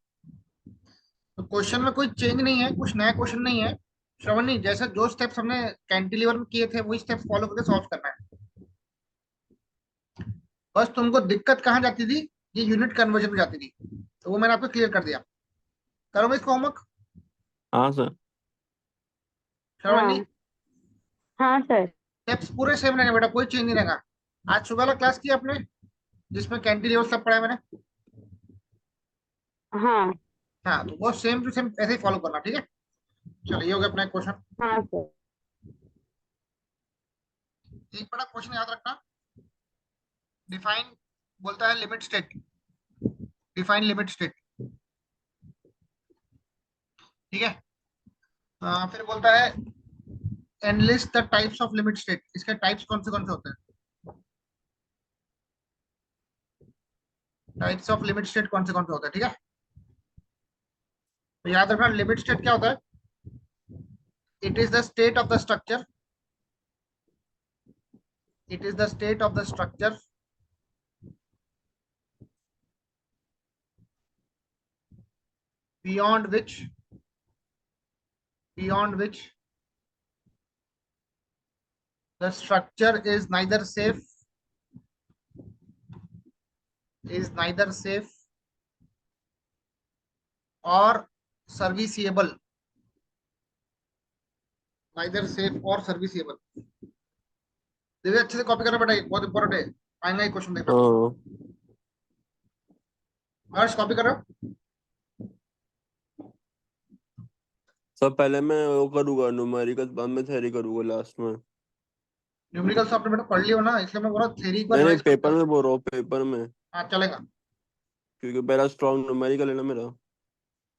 तो क्वेश्चन में कोई चेंज नहीं है, कुछ नया क्वेश्चन नहीं है। श्रवण नहीं, जैसे जो स्टेप्स हमने कैंटिलीवर में किए थे वही स्टेप्स फॉलो करके सॉल्व करना है। बस तुमको दिक्कत कहाँ जाती थी? ये यूनिट कन्वर्जन में जाती थी, तो वो मैंने आपको क्लियर कर दिया। करो मैं इसको होमवर्क। हाँ सर। श्रवण नहीं, हाँ हाँ सर। स्टेप्स पूरे सेम रहेंगे बेटा, कोई चेंज नहीं रहेगा। आज सुबह वाला क्लास किया आपने जिसमें कैंटिलीवर सब पढ़ा है मैंने? हाँ हाँ, तो वो सेम टू सेम ऐसे ही फॉलो करना, ठीक है। चलो, ये हो गया अपना क्वेश्चन। हाँ सर। एक बड़ा क्वेश्चन याद रखना। डिफाइन बोलता है limit state, define limit state. ठीक है। फिर बोलता है analyst the types of limit state. इसके टाइप्स कौन से होते हैं? टाइप्स ऑफ लिमिट स्टेट कौन से होते हैं? ठीक है। तो याद रखना, लिमिट स्टेट क्या होता है? It is the state of the structure, it is the state of the structure beyond which, beyond which the structure is neither safe, is neither safe or serviceable, neither safe or serviceable। देखिए अच्छे से copy करना बेटा, ये बहुत important है, आएगा ये क्वेश्चन देखना। हाँ हर्ष कॉपी कर रहे हो? सब पहले मैं वो करूँगा न्यूमेरिकल, बाद में थ्योरी करूँगा लास्ट में। न्यूमेरिकल्स आपने बेटा पढ़ लियो ना, इसलिए मैं बोला थ्योरी एक बार नहीं नहीं, रिवाइज करते पेपर हो। में बोल रहा हूँ, पेपर में, हाँ चलेगा। क्योंकि पहला स्ट्रॉन्ग न्यूमेरिकल है ना मेरा।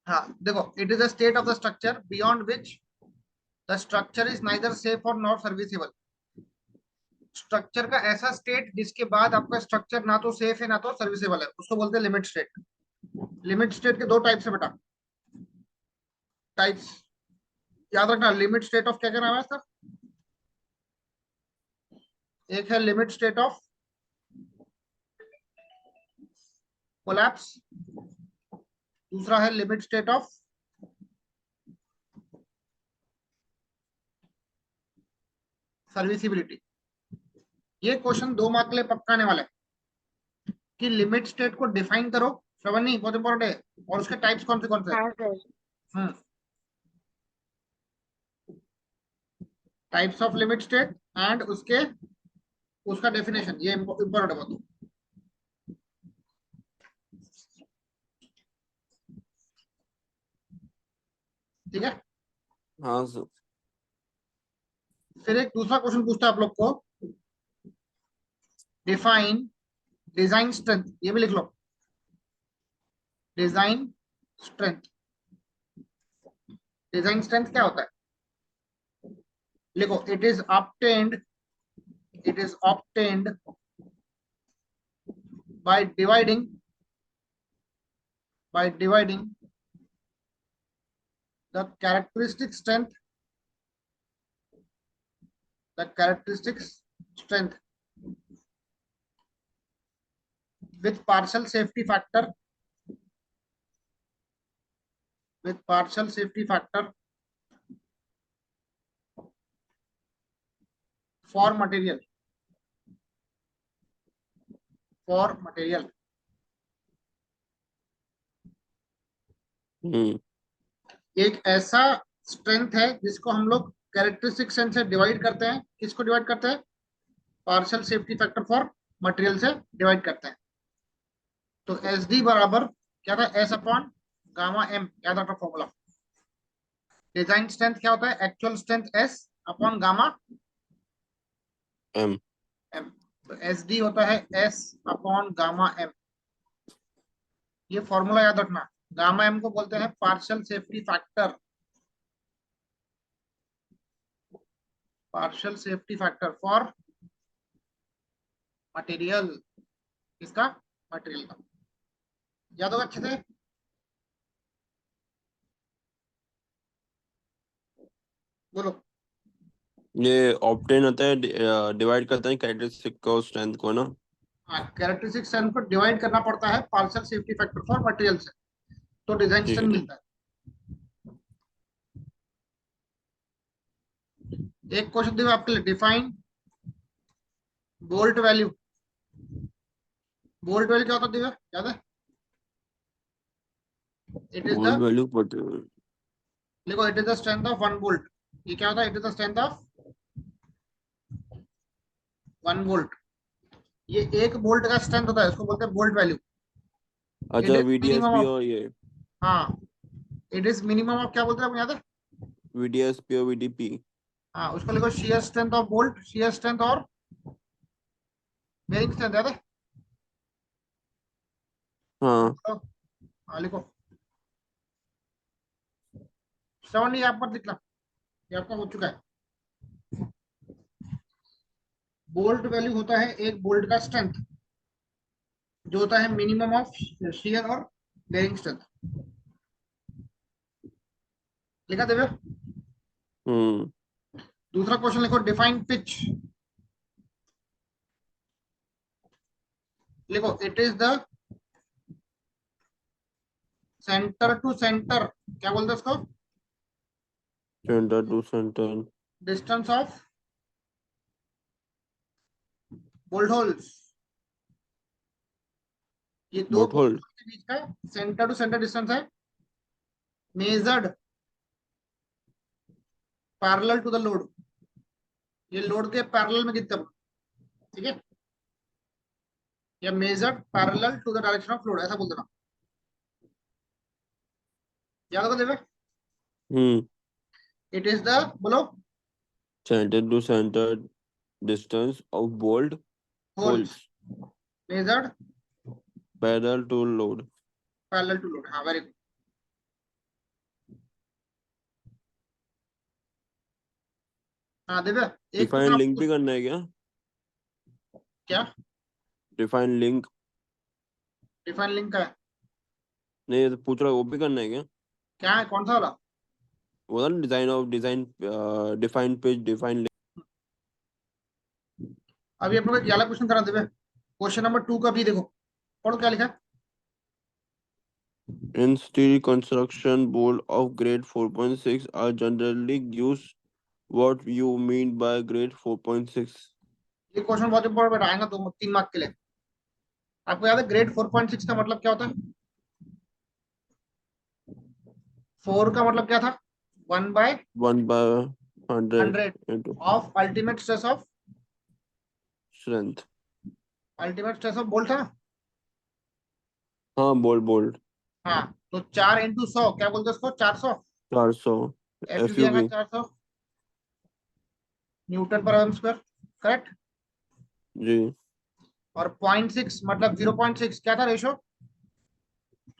हाँ देखो, it is the state of the structure beyond which the structure is neither safe और नॉट सर्विसेबल। स्ट्रक्चर का ऐसा स्टेट जिसके बाद आपका स्ट्रक्चर ना तो सेफ है ना तो सर्विसेबल है, उसको बोलते हैं लिमिट स्टेट। लिमिट स्टेट के दो टाइप्स है बेटा, टाइप्स याद रखना। लिमिट स्टेट ऑफ क्या नाम है सर? एक है लिमिट स्टेट ऑफ कोलैप्स, दूसरा है लिमिट स्टेट ऑफ सर्विसिबिलिटी। ये क्वेश्चन 2 मार्क के लिए पक्का आने वाला है कि लिमिट स्टेट को डिफाइन करो। श्रवण नहीं, बहुत इंपॉर्टेंट है, और उसके टाइप्स कौन से हैं? हाँ sir. Hmm, types of limit state and उसके उसका डेफिनेशन, ये इंपॉर्टेंट है बहुत। ठीक है। हाँ सर। फिर एक दूसरा क्वेश्चन पूछता है आप लोग को, डिफाइन डिजाइन स्ट्रेंथ। ये भी लिख लो, डिजाइन स्ट्रेंथ। डिजाइन स्ट्रेंथ क्या होता है? लिखो, it is obtained by dividing the characteristic strength, the characteristic strength with partial safety factor, with partial safety factor for material, for material. एक ऐसा स्ट्रेंथ है जिसको हम लोग कैरेक्टरिस्टिक स्ट्रेंथ से डिवाइड करते हैं. किसको डिवाइड करते हैं? Partial safety factor for material से डिवाइड करते हैं. तो एस डी बराबर क्या था? S upon gamma M. याद रखो फॉर्मूला. डिजाइन स्ट्रेंथ क्या होता है? Actual strength S upon gamma M. M. तो एस डी होता है एस अपॉन गामा एम. ये फॉर्मूला याद रखना. गामा एम को बोलते हैं partial safety factor, partial safety factor for material. इसका मटेरियल का याद होगा अच्छे से. बोलो. ये ऑब्टेन होता है, डिवाइड करता है कैरेक्टरिस्टिक को, स्ट्रेंथ को ना. हाँ, कैरेक्टरिस्टिक स्ट्रेंथ को डिवाइड करना पड़ता है partial safety factor for material से, तो डिजाइन ठीक है, स्ट्रेंथ ठीक. मिलता है. एक क्वेश्चन दिया आपके लिए. Define bolt value. Bolt value क्या होता है दिव्या? याद है? It is bolt the, value पता देखो, it is the strength of one bolt. ये क्या होता है? It is the strength of one bolt. ये एक बोल्ट का स्ट्रेंथ होता है, उसको बोलते हैं बोल्ट वैल्यू. इट अच्छा, इज मिनिमम वीडीएसपी ऑफ, और ये हाँ, इट इज मिनिमम ऑफ क्या बोलते हैं आपको याद है? वीडीएसपी और वीडीपी. हाँ, उसको लिखो shear strength of bolt, shear strength और बेरिंग स्ट्रेंथ. याद है? हाँ. हाँ लिखो. श्रवण, ये आप मत लिखना, ये आपका हो चुका है. बोल्ट वैल्यू होता है एक बोल्ट का स्ट्रेंथ, जो होता है मिनिमम ऑफ शियर और बेरिंग स्ट्रेंथ. लिखा देवे? हम्म. दूसरा क्वेश्चन लिखो. Define pitch. लिखो. It is the center to center, क्या बोलते हैं उसको? Center to centre. Distance of bolt holes. ये दो बोट बोल्ट होल्ड. के बीच का सेंटर टू सेंटर डिस्टेंस है, measured parallel to the load. ये लोड के पैरेलल में कितना, ठीक है? या measured parallel to the direction of load, ऐसा बोल देना. याद होगा देवे? हम्म. इट इज द, बोलो, centre to centre distance of bolt holes holes measured parallel to load. Parallel to load. हाँ, वेरी गुड. हाँ दिव्या, एक डिफाइन लिंक भी करना है क्या? क्या? डिफाइन लिंक डिफाइन लिंक का है? नहीं, ये तो पूछ रहा है, वो भी करना है क्या? क्या है? कौन सा वाला? वो था ना, डिजाइन डिफाइन पेज डिफाइन. अभी आप लोग एक वाला क्वेश्चन करा दिव्या. क्वेश्चन नंबर 2 का भी देखो, पढ़ो क्या लिखा है. In steel construction, bolts of grade 4.6 are generally used. What you mean by grade 4.6? ये क्वेश्चन बहुत इंपॉर्टेंट आएगा 2-3 मार्क के लिए. आपको याद है ग्रेड 4.6 का मतलब क्या होता है? 4 का मतलब क्या था? 1/100 1 by 100 into of ultimate stress of, strength. Ultimate stress of bolt था ना? हाँ, बोल्ट. हाँ, तो 4 इंटू 100 क्या बोलते हैं उसको? 400. 400 एफ आएगा FUB. 400 न्यूटन पर एम स्क्वायर. करेक्ट. जी. और 0.6 मतलब 0.6 क्या था ratio?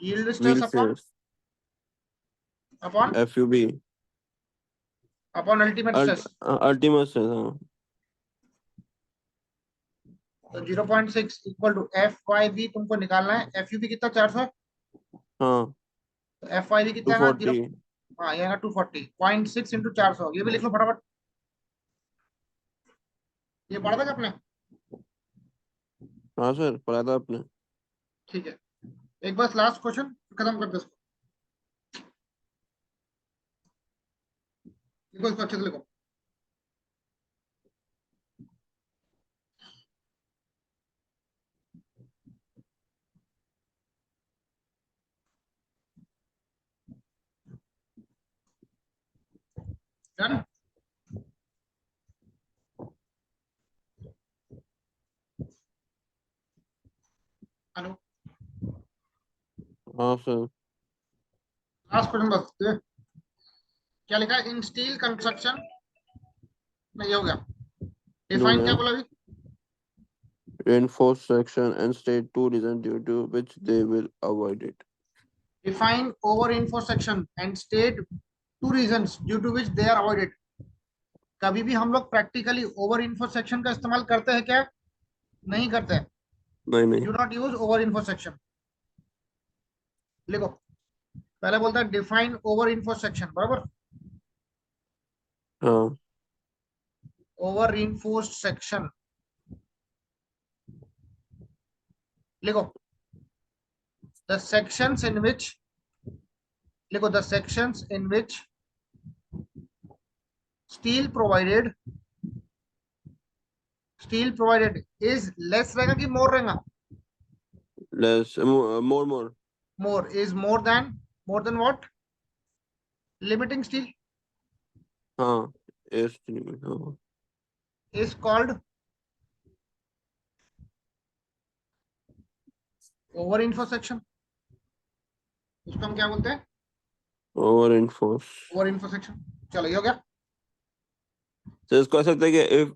Yield stress Wheel upon stress. Upon FUB. Upon ultimate stress. Ultimate stress. हाँ. तो 0.6 equal to F Y B तुमको निकालना है. एफ यू बी कितना? 400. हाँ. तो एफ वाई बी कितना है? 0. 240. हाँ, ये है 240. 0.6 इंटू 400. ये भी लिख लो फटाफट. ये पढ़ा था क्या आपने? हाँ सर, पढ़ा था आपने. ठीक है, एक बस लास्ट क्वेश्चन खत्म कर दो इसको। लिखो इसको अच्छे से लिखो। डन। हेलो, हाँ सर। लास्ट क्वेश्चन बस ये। क्या लिखा है इन स्टील कंस्ट्रक्शन? नहीं, ये हो गया। हो डिफाइन क्या गया। बोला अभी? Reinforce section and state two reasons due to which they will avoid it. Define over info section and state two reasons due to which they are avoided. कभी भी हम लोग प्रैक्टिकली ओवर इन्फो सेक्शन का इस्तेमाल करते हैं क्या? नहीं करते हैं। नहीं नहीं। डू नॉट यूज ओवर इन्फो सेक्शन। लिखो, पहले बोलता है डिफाइन ओवर इन्फो सेक्शन, बराबर। हाँ। ओवर इन्फोर्स्ड सेक्शन लिखो, द सेक्शंस इन विच, लिखो the sections in which steel provided is less रहेगा कि मोर रहेगा? Less, more. More is more then what? Limiting steel हाँ। Yes, हाँ। is called over info section। उसको हम क्या बोलते हैं? Over enforce। over info section। चलो, ये हो गया। तो इसको ऐसा सकते हैं कि if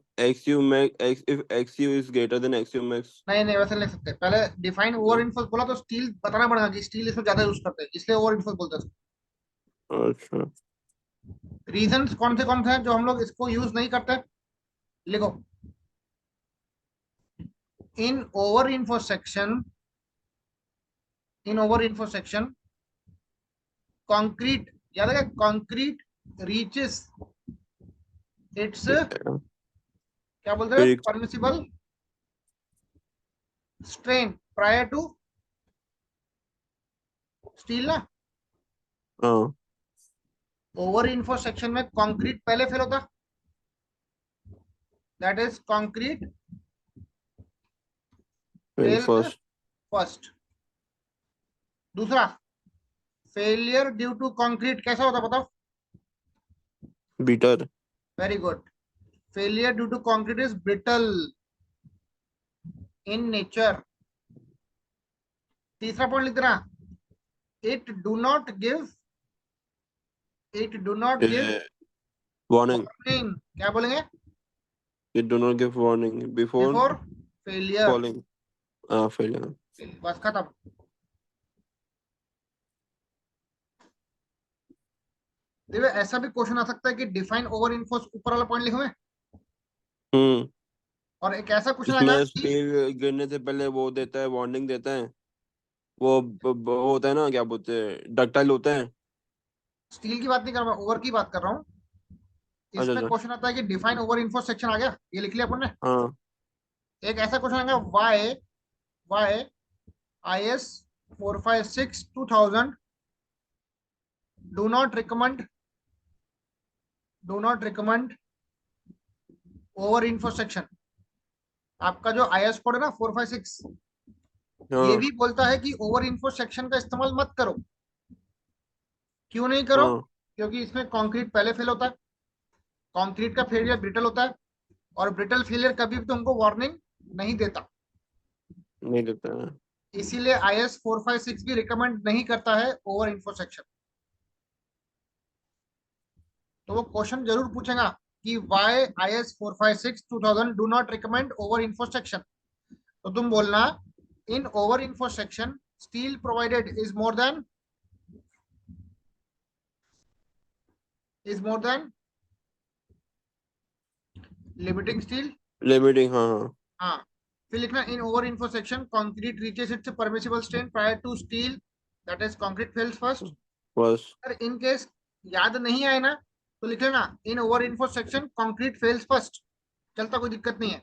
xu is greater than xu max। नहीं नहीं, वैसे नहीं लिख सकते। पहले डिफाइन ओवर इन्फो बोला तो स्टील बताना पड़ेगा कि स्टील इसमें ज्यादा यूज करते हैं, इसलिए ओवर इन्फो बोलते हैं। अच्छा। रीजंस कौन से हैं जो हम लोग इसको यूज नहीं करते? लिखो, इन ओवर इन्फो सेक्शन कंक्रीट, याद है, कंक्रीट रीचेस इट्स, क्या बोलते हैं, फिर permissible strain prior to steel ना। हाँ। ओवर इन्फो सेक्शन में कंक्रीट पहले फेल होता, दैट इज कंक्रीट फिर फेल्स फर्स्ट। फर्स्ट। दूसरा, फेलियर ड्यू टू कंक्रीट कैसा होता बताओ? Brittle. Very good. Failure due to concrete is brittle in nature. तीसरा पॉइंट लिख देना, it do not give warning. Warning. क्या बोलेंगे? It do not give warning before before failure. falling। failure। बस खत्म। देखिए, ऐसा भी क्वेश्चन आ सकता है कि डिफाइन ओवर इन्फोर्स ऊपर वाला पॉइंट लिखे हुए, हम्म। और एक ऐसा क्वेश्चन आएगा इसमें कि स्टील गिरने से पहले वो देता है, वार्निंग देता है। वो होता है ना, क्या बोलते हैं, डक्टाइल होता है। स्टील की बात नहीं कर रहा, मैं ओवर की बात कर रहा हूँ। अच्छा इसमें अच्छा। क्वेश्चन आता है कि डिफाइन ओवर इन्फो सेक्शन आ गया, ये लिख लिया अपन ने। हाँ। एक ऐसा क्वेश्चन आएगा, why IS 456/2000 do not recommend over इन्फो सेक्शन। आपका जो IS कोड है ना 456, ये हाँ। भी बोलता है कि ओवर इन्फो सेक्शन का इस्तेमाल मत करो। क्यों नहीं करो? हाँ। क्योंकि इसमें कंक्रीट पहले फेल होता है, कंक्रीट का फेलियर ब्रिटल होता है, और ब्रिटल फेलियर कभी भी तुमको वार्निंग नहीं देता। नहीं देता है। इसीलिए IS 456 भी रिकमेंड नहीं करता है ओवर इन्फो सेक्शन। तो वो क्वेश्चन जरूर पूछेगा कि why IS 456/2000 do not recommend over इन्फो सेक्शन। तो तुम बोलना, इन ओवर इन्फो section steel provided is more than limiting steel. Limiting, हाँ हाँ। हाँ, फिर लिखना, इन ओवर इन्फो section concrete reaches its permissible strain prior to steel, that is concrete fails first. बस। अगर इन केस याद नहीं आए ना, तो लिख लेना, इन ओवर इन्फो सेक्शन कंक्रीट फेल्स फर्स्ट। चलता, कोई दिक्कत नहीं है।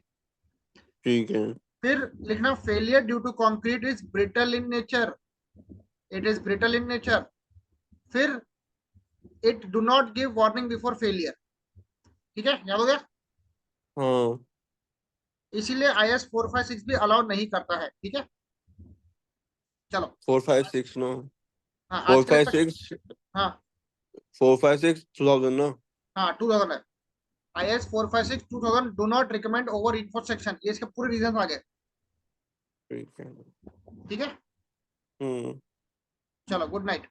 ठीक है। फिर लिखना failure due to concrete is brittle in nature, it is brittle in nature. फिर it do not give warning before failure. ठीक है, याद हो गया। हाँ इसीलिए IS 456 भी अलाउ नहीं करता है। ठीक है, चलो 456 no हाँ आज का इसका 456 हाँ 456 2000 no हाँ 2000 है। IS 456 2000 do not recommend over इन्फो सेक्शन, ये इसके पूरे रीजन आ गए। ठीक है ठीक है, हम्म चलो गुड नाइट।